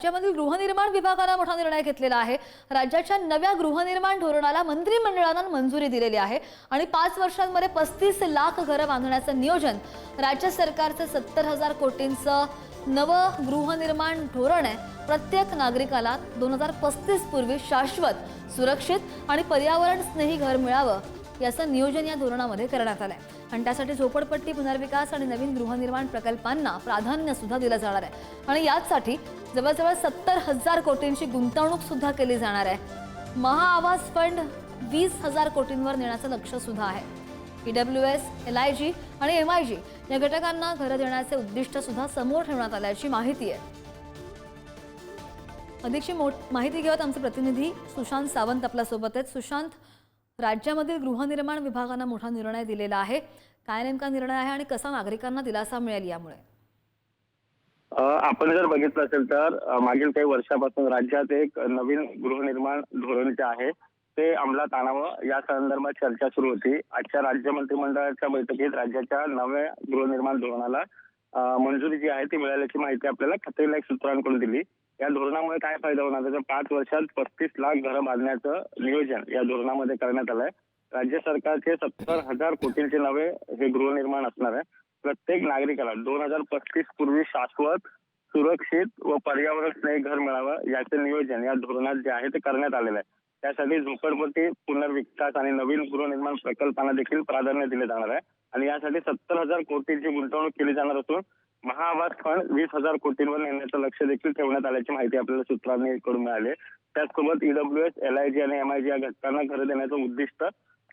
राज्यामधील गृहनिर्माण विभागाने मोठा निर्णय घेतलेला आहे। राज्याच्या नव्या गृहनिर्माण धोरणाला मंत्रिमंडळाने मंजुरी दिलेली आहे आणि 5 वर्षांमध्ये 35 लाख घरे बांधण्याचं नियोजन राज्य सरकारचे 70,000 कोटींचं नवं गृहनिर्माण धोरण आहे। प्रत्येक नागरिकाला 2035 पूर्वी शाश्वत, सुरक्षित आणि पर्यावरण स्नेही घर मिळावं याचं नियोजन या धोरणामध्ये करण्यात आलंय आणि त्यासाठी झोपडपट्टी पुनर्विकास आणि नवीन गृहनिर्माण प्रकल्पांना प्राधान्य सुद्धा दिलं जाणार आहे आणि यासाठी जवळजवळ 70,000 कोटींची गुंतवणूक सुद्धा केली जाणार आहे। महाआवास फंड 20,000 कोटींवर नेण्याचं लक्ष्य सुद्धा आहे। ईडब्ल्यूएस, LIG आणि MIG या घटकांना घरं देण्याचे उद्दिष्ट सुद्धा समोर ठेवण्यात आल्याची माहिती आहे। अधिकची माहिती घेऊयात आमचे प्रतिनिधी सुशांत सावंत आपल्या सोबत आहेत। सुशांत, राज्यामधील गृहनिर्माण विभागाने मोठा निर्णय दिलेला आहे, काय नेमका निर्णय आहे आणि कसा नागरिकांना दिलासा मिळेल यामुळे? आपण जर बघितलं असेल तर मागील काही वर्षापासून राज्यात एक नवीन गृहनिर्माण धोरण जे आहे ते अंमलात आणावं या संदर्भात चर्चा सुरू होती। आजच्या राज्य मंत्रिमंडळाच्या बैठकीत राज्याच्या नव्या गृहनिर्माण धोरणाला मंजुरी जी आहे ती मिळाल्याची माहिती आपल्याला खात्रीलायक सूत्रांकडून दिली। या धोरणामुळे काय फायदा होणार तर 5 वर्षात 35 लाख घरं बांधण्याचं नियोजन या धोरणामध्ये करण्यात आलंय। राज्य सरकारचे 70,000 कोटींचे नवे हे गृहनिर्माण असणार आहे। प्रत्येक नागरिकाला 2035 पूर्वी शाश्वत, सुरक्षित व पर्यावरण स्नेही घर मिळावं याचे नियोजन या धोरणात जे आहे ते करण्यात आलेलं आहे। त्यासाठी झोपडपट्टी पुनर्विकास आणि नवीन गृहनिर्माण प्रकल्पांना देखील प्राधान्य दिले जाणार आहे आणि यासाठी 70,000 कोटींची गुंतवणूक केली जाणार असून महाआवास फंड 20,000 कोटींवर नेण्याचं लक्ष देखील ठेवण्यात आल्याची माहिती आपल्याला सूत्रांकडून मिळाली। त्याचसोबत ईडब्ल्यूएस, LIG आणि MIG या घटकांना घरं देण्याचं उद्दिष्ट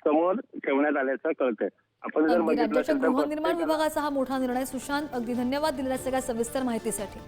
समोर ठेवण्यात आल्याचं कळतंय। आपण जर बघितलं तर गृहनिर्माण विभागाचा हा मोठा निर्णय। सुशांत, अगदी धन्यवाद दिलेल्या सगळ्या सविस्तर माहितीसाठी।